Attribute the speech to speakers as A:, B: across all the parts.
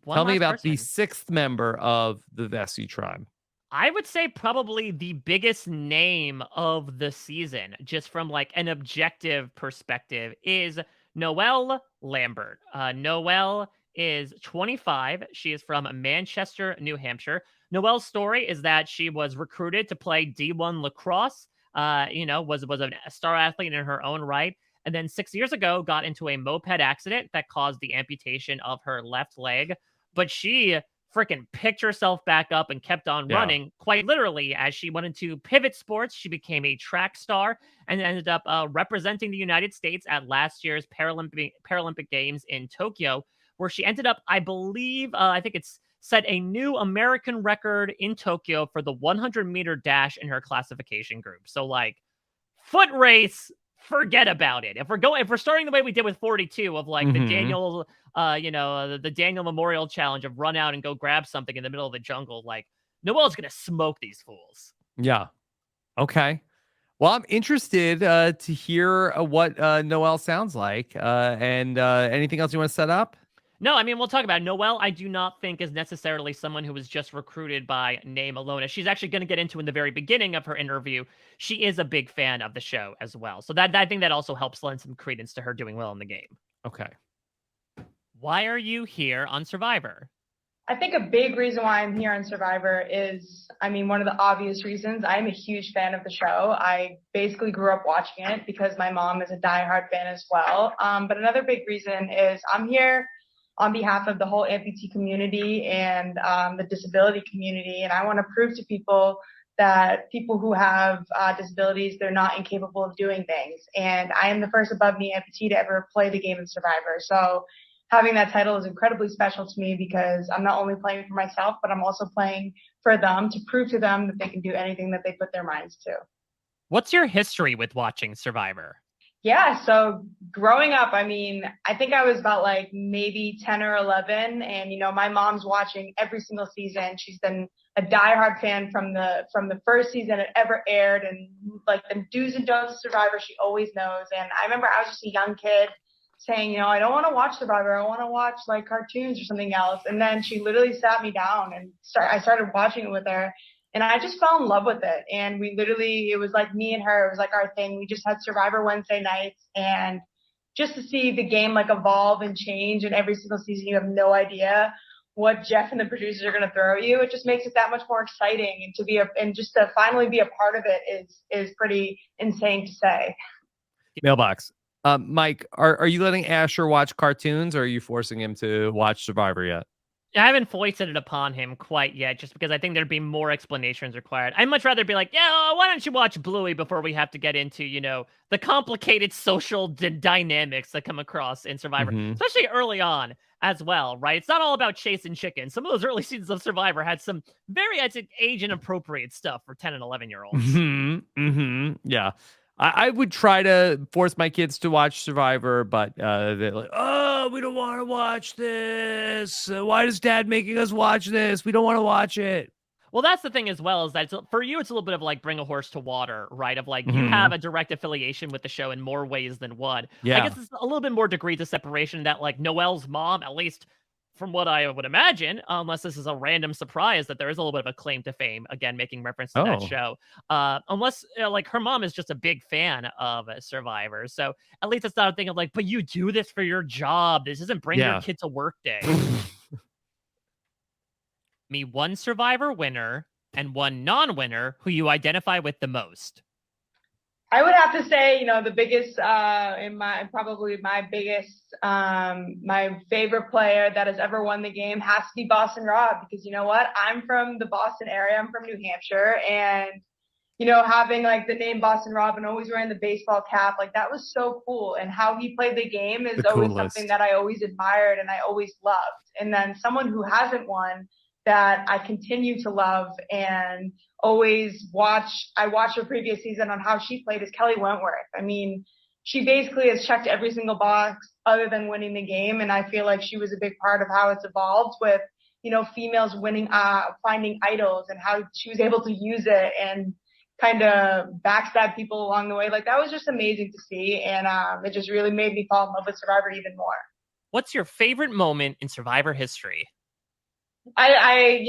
A: One
B: Tell me
A: last
B: about the
A: person.
B: sixth member of the Vesey tribe.
A: I would say probably the biggest name of the season, just from like an objective perspective, is Noelle Lambert. Noelle is 25. She is from Manchester, New Hampshire. Noelle's story is that she was recruited to play D1 lacrosse. Was a star athlete in her own right, and then 6 years ago got into a moped accident that caused the amputation of her left leg. But she freaking picked herself back up and kept on
B: Yeah.
A: running, quite literally, as she went into pivot sports. She became a track star and ended up representing the United States at last year's Paralympic Games in Tokyo, where she ended up, I believe, I think it's set a new American record in Tokyo for the 100-meter dash in her classification group. So, like, foot race, forget about it. If we're starting the way we did with 42 of like the
B: Mhm.
A: Daniel the Daniel Memorial Challenge of run out and go grab something in the middle of the jungle, like Noel's gonna smoke these fools.
B: Yeah. Okay. Well, I'm interested to hear what Noelle sounds like. And anything else you want to set up?
A: No, I mean, we'll talk about it. Noelle, I do not think is necessarily someone who was just recruited by name alone. As she's actually going to get into in the very beginning of her interview, she is a big fan of the show as well. So that I think that also helps lend some credence to her doing well in the game.
B: Okay.
A: Why are you here on Survivor?
C: I think a big reason why I'm here on Survivor is, I mean, one of the obvious reasons. I'm a huge fan of the show. I basically grew up watching it because my mom is a diehard fan as well. But another big reason is I'm here on behalf of the whole amputee community and the disability community. And I want to prove to people that people who have disabilities, they're not incapable of doing things. And I am the first above knee amputee to ever play the game in Survivor. So having that title is incredibly special to me because I'm not only playing for myself, but I'm also playing for them to prove to them that they can do anything that they put their minds to.
A: What's your history with watching Survivor?
C: Yeah, so growing up, I mean, I think I was about like maybe 10 or 11, and my mom's watching every single season. She's been a diehard fan from the first season it ever aired, and like the do's and don'ts of Survivor, she always knows. And I remember I was just a young kid saying, I don't want to watch Survivor. I want to watch like cartoons or something else. And then she literally sat me down and I started watching it with her. And I just fell in love with it. And it was like me and her, it was like our thing. We just had Survivor Wednesday nights. And just to see the game like evolve and change. And every single season, you have no idea what Jeff and the producers are going to throw at you. It just makes it that much more exciting. And just to finally be a part of it is pretty insane to say.
B: Mailbox. Mike, are you letting Asher watch cartoons, or are you forcing him to watch Survivor yet?
A: I haven't foisted it upon him quite yet, just because I think there'd be more explanations required. I'd much rather be like, yeah, why don't you watch Bluey before we have to get into, the complicated social dynamics that come across in Survivor, especially early on as well, right? It's not all about chasing chickens. Some of those early seasons of Survivor had some very, I'd say, age-inappropriate stuff for 10 and 11-year-olds.
B: Yeah. I would try to force my kids to watch Survivor, but they're like, oh, we don't want to watch this. Why is Dad making us watch this? We don't want to watch it.
A: Well, that's the thing as well, is that for you, it's a little bit of like bring a horse to water, right? Of like, you have a direct affiliation with the show in more ways than one.
B: Yeah.
A: I guess it's a little bit more degrees of separation that like Noelle's mom, at least from what I would imagine, unless this is a random surprise, that there is a little bit of a claim to fame, again, making reference to that show. Unless, like, her mom is just a big fan of Survivor. So at least it's not a thing of like, but you do this for your job. This isn't bring your kid to work day. Me one Survivor winner and one non-winner who you identify with the most.
C: I would have to say, the biggest, my favorite player that has ever won the game has to be Boston Rob, because you know what? I'm from the Boston area. I'm from New Hampshire, and, having like the name Boston Rob and always wearing the baseball cap, like that was so cool. And how he played the game is always something that I always admired and I always loved. And then someone who hasn't won that I continue to love and always watch. I watched her previous season on how she played as Kelly Wentworth. I mean, she basically has checked every single box other than winning the game. And I feel like she was a big part of how it's evolved with, females winning, finding idols, and how she was able to use it and kind of backstab people along the way. Like that was just amazing to see. And it just really made me fall in love with Survivor even more.
A: What's your favorite moment in Survivor history?
C: I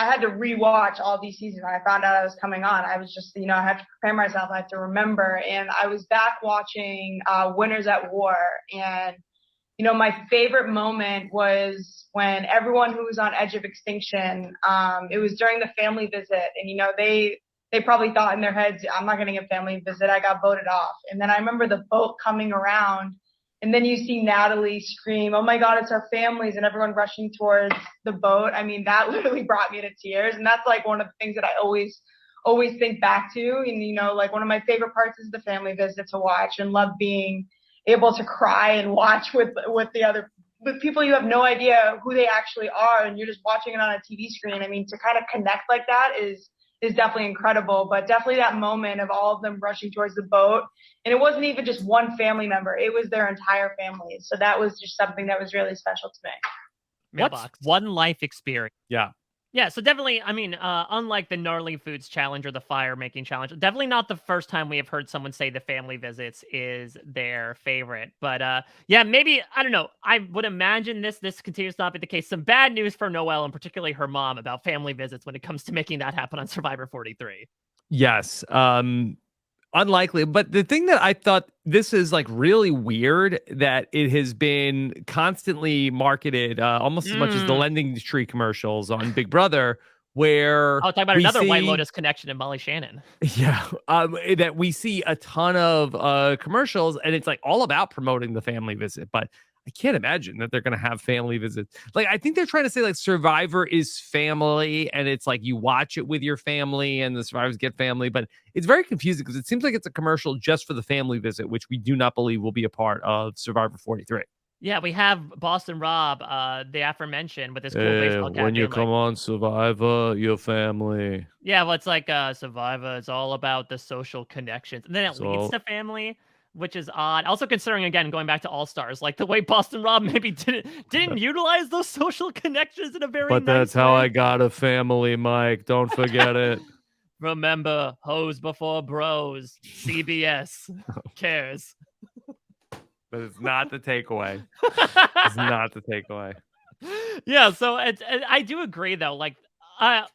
C: had to rewatch all these seasons. When I found out I was coming on, I was just, I had to prepare myself. I had to remember. And I was back watching Winners at War. And, my favorite moment was when everyone who was on edge of extinction, it was during the family visit. And, they probably thought in their heads, I'm not getting a family visit. I got voted off. And then I remember the boat coming around. And then you see Natalie scream, "Oh my God, it's our families," and everyone rushing towards the boat. I mean, that literally brought me to tears. And that's like one of the things that I always think back to. And, like one of my favorite parts is the family visit to watch, and love being able to cry and watch with people you have no idea who they actually are. And you're just watching it on a TV screen. I mean, to kind of connect like that is definitely incredible, but definitely that moment of all of them rushing towards the boat. And it wasn't even just one family member, it was their entire family. So that was just something that was really special to me.
A: What's one life experience?
B: Yeah,
A: so definitely, I mean, unlike the gnarly foods challenge or the fire making challenge, definitely not the first time we have heard someone say the family visits is their favorite. But yeah, maybe, I don't know. I would imagine this continues to not be the case. Some bad news for Noelle, and particularly her mom, about family visits when it comes to making that happen on Survivor 43.
B: yes. Unlikely. But the thing that I thought this is like really weird that it has been constantly marketed almost as much as the lending tree commercials on Big Brother, where
A: I'll talk about another White Lotus connection in Molly Shannon.
B: Yeah, that we see a ton of commercials, and it's like all about promoting the family visit. But I can't imagine that they're going to have family visits. Like, I think they're trying to say like Survivor is family, and it's like you watch it with your family, and the survivors get family. But it's very confusing because it seems like it's a commercial just for the family visit, which we do not believe will be a part of Survivor 43.
A: Yeah, we have Boston Rob, the aforementioned, with his cool baseball cap.
B: When you come on Survivor, your family.
A: Yeah, well, it's like Survivor is all about the social connections, and then it leads to family, which is odd. Also, considering again going back to All Stars, like the way Boston Rob maybe didn't utilize those social connections in a very.
B: But that's how I got a family, Mike. Don't forget it.
A: Remember, hoes before bros. CBS cares.
B: But it's not the takeaway. It's not the takeaway.
A: Yeah, so I do agree though. Like, I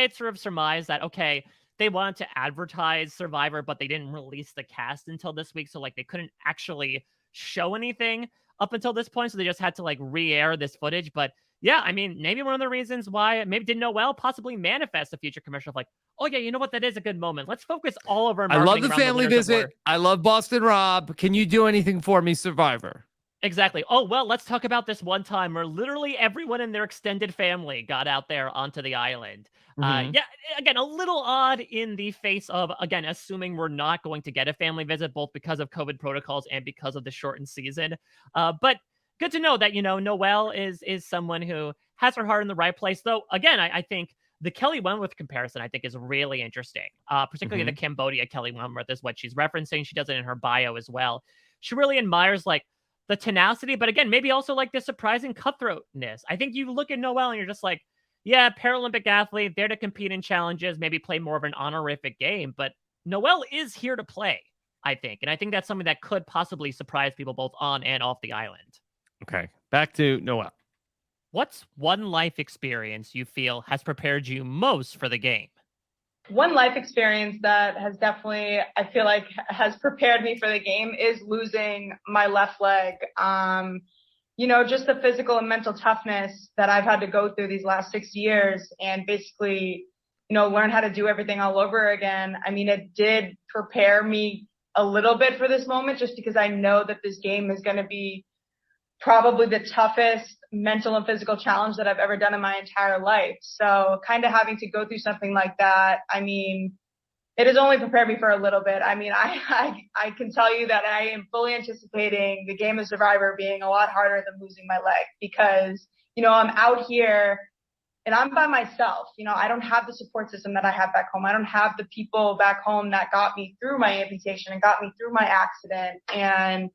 A: had sort of surmised that okay, they wanted to advertise Survivor, but they didn't release the cast until this week, so like they couldn't actually show anything up until this point, so they just had to like re-air this footage. But yeah, I mean, maybe one of the reasons why maybe did Noelle possibly manifest a future commercial of like, oh yeah, you know what, that is a good moment. Let's focus all of our marketing.
B: I love the family visit. I love Boston Rob. Can you do anything for me, Survivor?
A: Exactly. Oh, well, let's talk about this one time where literally everyone in their extended family got out there onto the island. Yeah, again, a little odd in the face of, again, assuming we're not going to get a family visit, both because of COVID protocols and because of the shortened season. But good to know that, Noelle is someone who has her heart in the right place. Though, again, I think the Kelly Wentworth comparison, I think, is really interesting. Particularly the Cambodia Kelly Wentworth is what she's referencing. She does it in her bio as well. She really admires, like, the tenacity, but again, maybe also like the surprising cutthroatness. I think you look at Noelle and you're just like, yeah, Paralympic athlete, there to compete in challenges, maybe play more of an honorific game, but Noelle is here to play, I think. And I think that's something that could possibly surprise people both on and off the island.
B: Okay, back to Noelle.
A: What's one life experience you feel has prepared you most for the game?
C: One life experience that has definitely, I feel like, has prepared me for the game is losing my left leg. Just the physical and mental toughness that I've had to go through these last 6 years and basically, learn how to do everything all over again. I mean, it did prepare me a little bit for this moment just because I know that this game is going to be probably the toughest mental and physical challenge that I've ever done in my entire life. So kind of having to go through something like that, I mean, it has only prepared me for a little bit. I mean, I can tell you that I am fully anticipating the game of Survivor being a lot harder than losing my leg because, I'm out here and I'm by myself. I don't have the support system that I have back home. I don't have the people back home that got me through my amputation and got me through my accident. And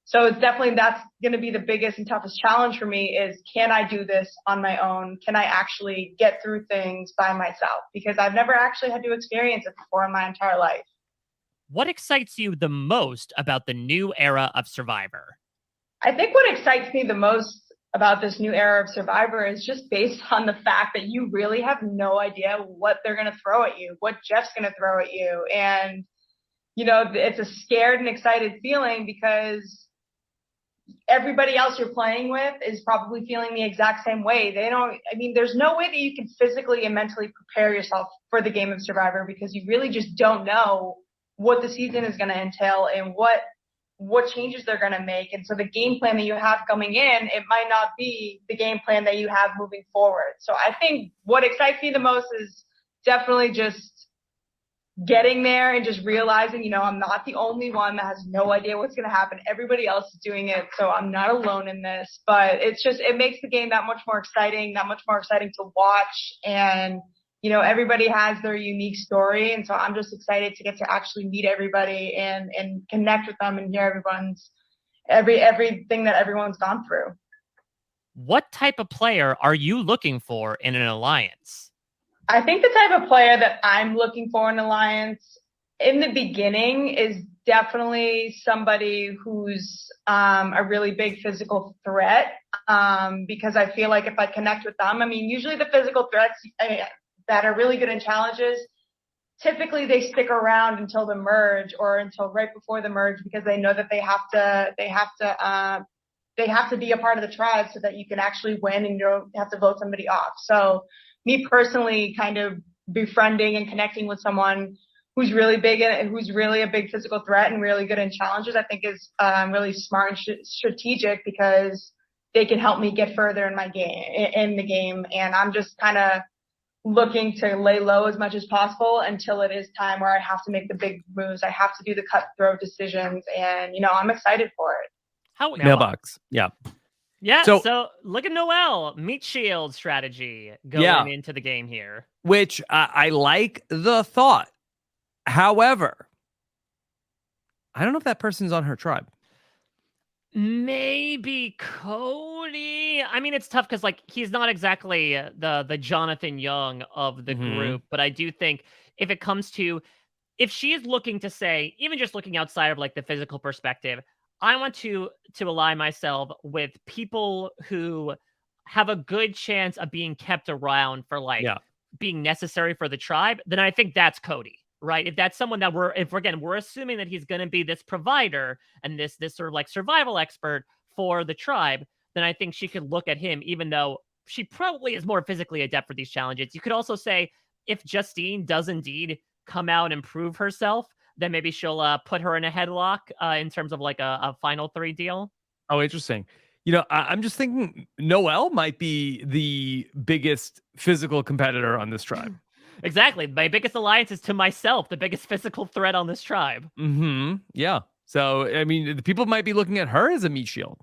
C: so it's definitely, that's going to be the biggest and toughest challenge for me is, can I do this on my own? Can I actually get through things by myself? Because I've never actually had to experience it before in my entire life.
A: What excites you the most about the new era of Survivor?
C: I think what excites me the most about this new era of Survivor is just based on the fact that you really have no idea what they're going to throw at you, what Jeff's going to throw at you. And, it's a scared and excited feeling because everybody else you're playing with is probably feeling the exact same way. There's no way that you can physically and mentally prepare yourself for the game of Survivor because you really just don't know what the season is going to entail and what changes they're going to make. And so the game plan that you have coming in, it might not be the game plan that you have moving forward. So I think what excites me the most is definitely just getting there and just realizing, I'm not the only one that has no idea what's going to happen. Everybody else is doing it. So I'm not alone in this, but it makes the game that much more exciting to watch. And, everybody has their unique story. And so I'm just excited to get to actually meet everybody and connect with them and hear everything that everyone's gone through.
A: What type of player are you looking for in an alliance?
C: I think the type of player that I'm looking for in Alliance in the beginning is definitely somebody who's a really big physical threat because I feel like if I connect with them, usually the physical threats that are really good in challenges, typically they stick around until the merge or until right before the merge because they know that they have to be a part of the tribe so that you can actually win and you don't have to vote somebody off. So me personally kind of befriending and connecting with someone who's really big and who's really a big physical threat and really good in challenges, I think is really smart and strategic because they can help me get further in the game. And I'm just kind of looking to lay low as much as possible until it is time where I have to make the big moves. I have to do the cutthroat decisions and, I'm excited for it.
B: Mailbox. Yeah.
A: Yeah, so look at Noelle, meat shield strategy going into the game here.
B: Which I like the thought. However, I don't know if that person's on her tribe.
A: Maybe Cody. It's tough because he's not exactly the Jonathan Young of the group, but I do think if she is looking to say, even just looking outside of the physical perspective, I want to align myself with people who have a good chance of being kept around for being necessary for the tribe, then I think that's Cody, right? If that's someone that we're assuming that he's going to be this provider and this sort of survival expert for the tribe, then I think she could look at him, even though she probably is more physically adept for these challenges. You could also say if Justine does indeed come out and prove herself, then maybe she'll put her in a headlock in terms of a final 3 deal.
B: Oh, interesting. I'm just thinking Noelle might be the biggest physical competitor on this tribe.
A: Exactly. My biggest alliance is to myself, the biggest physical threat on this tribe.
B: Yeah. So, the people might be looking at her as a meat shield.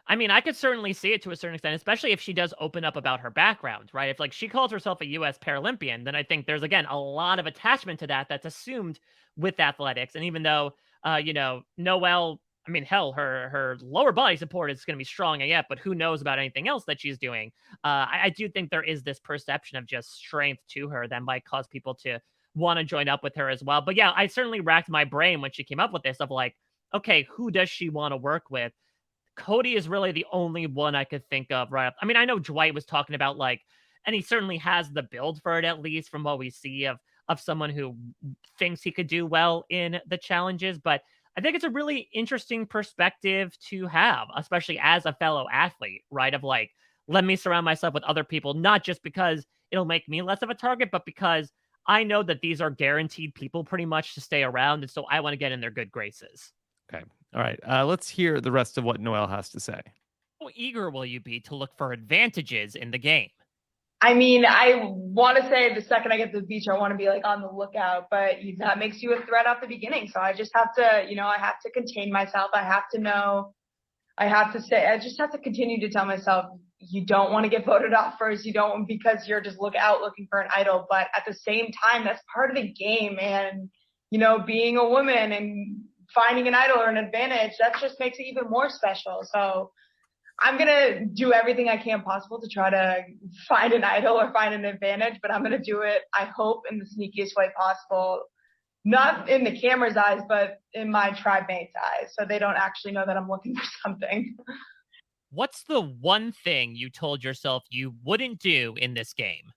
A: I could certainly see it to a certain extent, especially if she does open up about her background, right? If she calls herself a U.S. Paralympian, then I think there's, again, a lot of attachment to that's assumed with athletics. And even though, Noelle, hell, her lower body support is going to be strong yet, but who knows about anything else that she's doing? I do think there is this perception of just strength to her that might cause people to want to join up with her as well. But yeah, I certainly racked my brain when she came up with this of okay, who does she want to work with? Cody is really the only one I could think of right up. I know Dwight was talking about and he certainly has the build for it, at least from what we see of someone who thinks he could do well in the challenges. But I think it's a really interesting perspective to have, especially as a fellow athlete, right? Of let me surround myself with other people, not just because it'll make me less of a target, but because I know that these are guaranteed people pretty much to stay around. And so I want to get in their good graces.
B: Okay. All right. Let's hear the rest of what Noelle has to say.
A: How eager will you be to look for advantages in the game?
C: I want to say the second I get to the beach, I want to be on the lookout, but that makes you a threat off the beginning. So I just have to, I have to contain myself. I just have to continue to tell myself, you don't want to get voted off first. You don't, because you're just looking for an idol. But at the same time, that's part of the game. And, being a woman and finding an idol or an advantage, that just makes it even more special. So I'm going to do everything I can possible to try to find an idol or find an advantage, but I'm going to do it, I hope, in the sneakiest way possible. Not in the camera's eyes, but in my tribe mates' eyes, so they don't actually know that I'm looking for something.
A: What's the one thing you told yourself you wouldn't do in this game?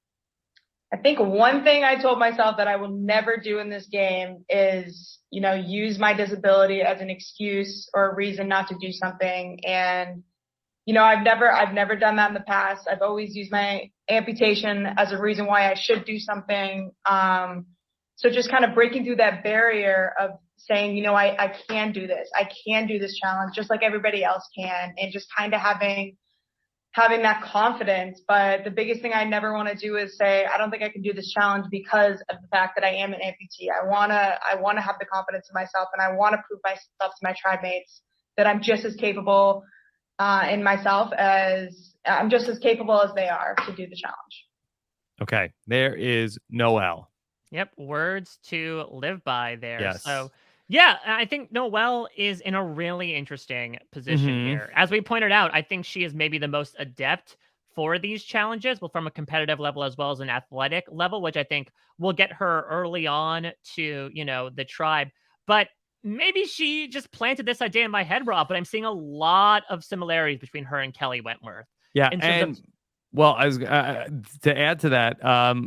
C: I think one thing I told myself that I will never do in this game is, use my disability as an excuse or a reason not to do something. And, I've never done that in the past. I've always used my amputation as a reason why I should do something. So just kind of breaking through that barrier of saying, I can do this. I can do this challenge just like everybody else can. And just kind of having that confidence. But the biggest thing I never want to do is say, I don't think I can do this challenge because of the fact that I am an amputee. I want to have the confidence in myself, and I want to prove myself to my tribe mates that I'm just as capable in myself as I'm just as capable as they are to do the challenge.
B: Okay. There is Noelle.
A: Yep, words to live by there.
B: Yes.
A: So, yeah, I think Noelle is in a really interesting position here. As we pointed out, I think she is maybe the most adept for these challenges, well, from a competitive level as well as an athletic level, which I think will get her early on to, the tribe. But maybe she just planted this idea in my head, Rob, but I'm seeing a lot of similarities between her and Kelly Wentworth.
B: Yeah,
A: in terms of
B: well, I was to add to that,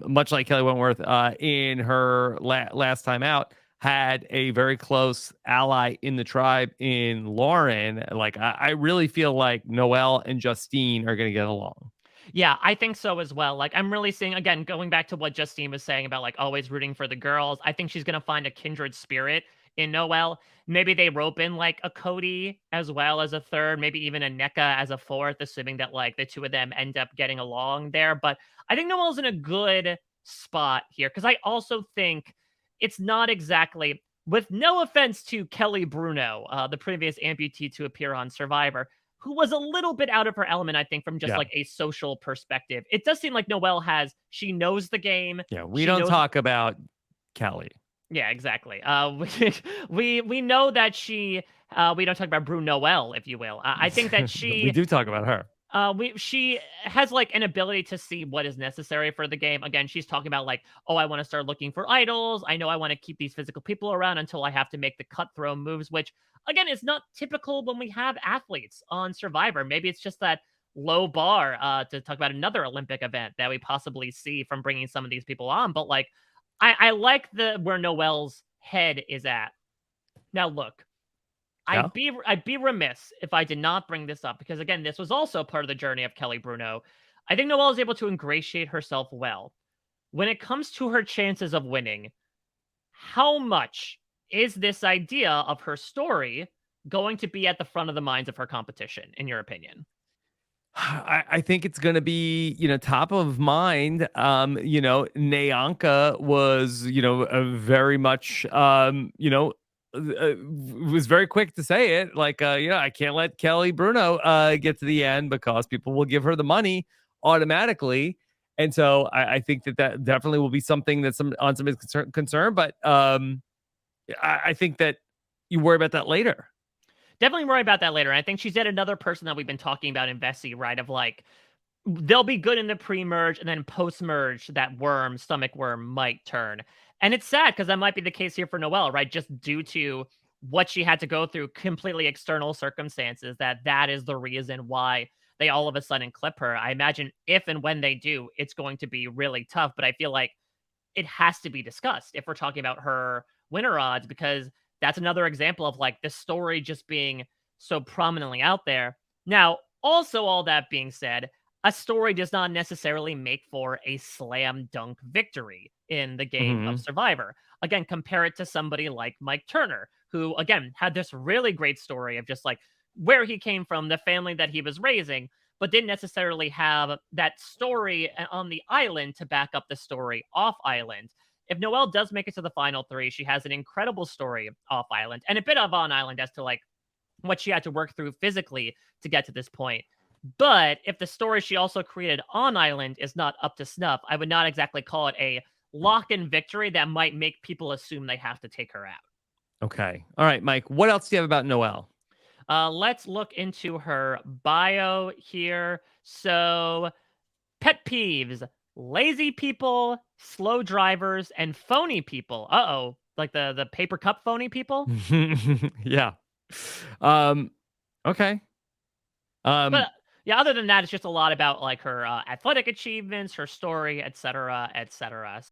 B: much like Kelly Wentworth, in her last time out, had a very close ally in the tribe in Lauren. Like, I really feel like Noelle and Justine are going to get along.
A: Yeah, I think so as well. Like, I'm really seeing, again, going back to what Justine was saying about like always rooting for the girls. I think she's going to find a kindred spirit in Noelle. Maybe they rope in like a Cody as well as a third, maybe even a NECA as a fourth, assuming that like the two of them end up getting along there. But I think Noelle's in a good spot here because I also think it's not exactly, with no offense to Kelly Bruno, the previous amputee to appear on Survivor, who was a little bit out of her element, I think, from just like a social perspective. It does seem like Noelle she knows the game.
B: Yeah, we don't talk about Kelly.
A: Yeah, exactly. We know that we don't talk about Bruno Noelle, if you will. I think that
B: we do talk about her.
A: She has like an ability to see what is necessary for the game. Again, she's talking about like, oh, I want to start looking for idols. I know I want to keep these physical people around until I have to make the cutthroat moves, which again is not typical when we have athletes on Survivor. Maybe it's just that low bar to talk about another Olympic event that we possibly see from bringing some of these people on. But like, I like where Noelle's head is at. Now, look.
B: Yeah.
A: I'd be remiss if I did not bring this up because again, this was also part of the journey of Kelly Bruno. I think Noelle is able to ingratiate herself well. When it comes to her chances of winning, how much is this idea of her story going to be at the front of the minds of her competition, in your opinion?
B: I think it's going to be, top of mind. Nayanka was, very much, was very quick to say it. Like, I can't let Kelly Bruno get to the end because people will give her the money automatically. And so I think that definitely will be something that's on some concern. But I think that you worry about that later.
A: Definitely worry about that later. I think she's yet another person that we've been talking about in Vessi, right? Of like, they'll be good in the pre-merge, and then post-merge, that stomach worm might turn. And it's sad because that might be the case here for Noelle, right? Just due to what she had to go through, completely external circumstances, that is the reason why they all of a sudden clip her. I imagine if and when they do, it's going to be really tough, but I feel like it has to be discussed if we're talking about her winner odds, because that's another example of like the story just being so prominently out there. Now, also all that being said, a story does not necessarily make for a slam dunk victory in the game of Survivor. Again, compare it to somebody like Mike Turner, who again had this really great story of just like where he came from, the family that he was raising, but didn't necessarily have that story on the island to back up the story off island. If Noelle does make it to the final three, she has an incredible story off island and a bit of on island as to like what she had to work through physically to get to this point. But if the story she also created on island is not up to snuff, I would not exactly call it a lock-in victory that might make people assume they have to take her out.
B: Okay. All right, Mike, what else do you have about Noelle?
A: Let's look into her bio here. So, pet peeves: lazy people, slow drivers, and phony people. Uh-oh. Like the paper cup phony people?
B: Yeah. Okay.
A: But Yeah, other than that, it's just a lot about like her athletic achievements, her story, etc., etc.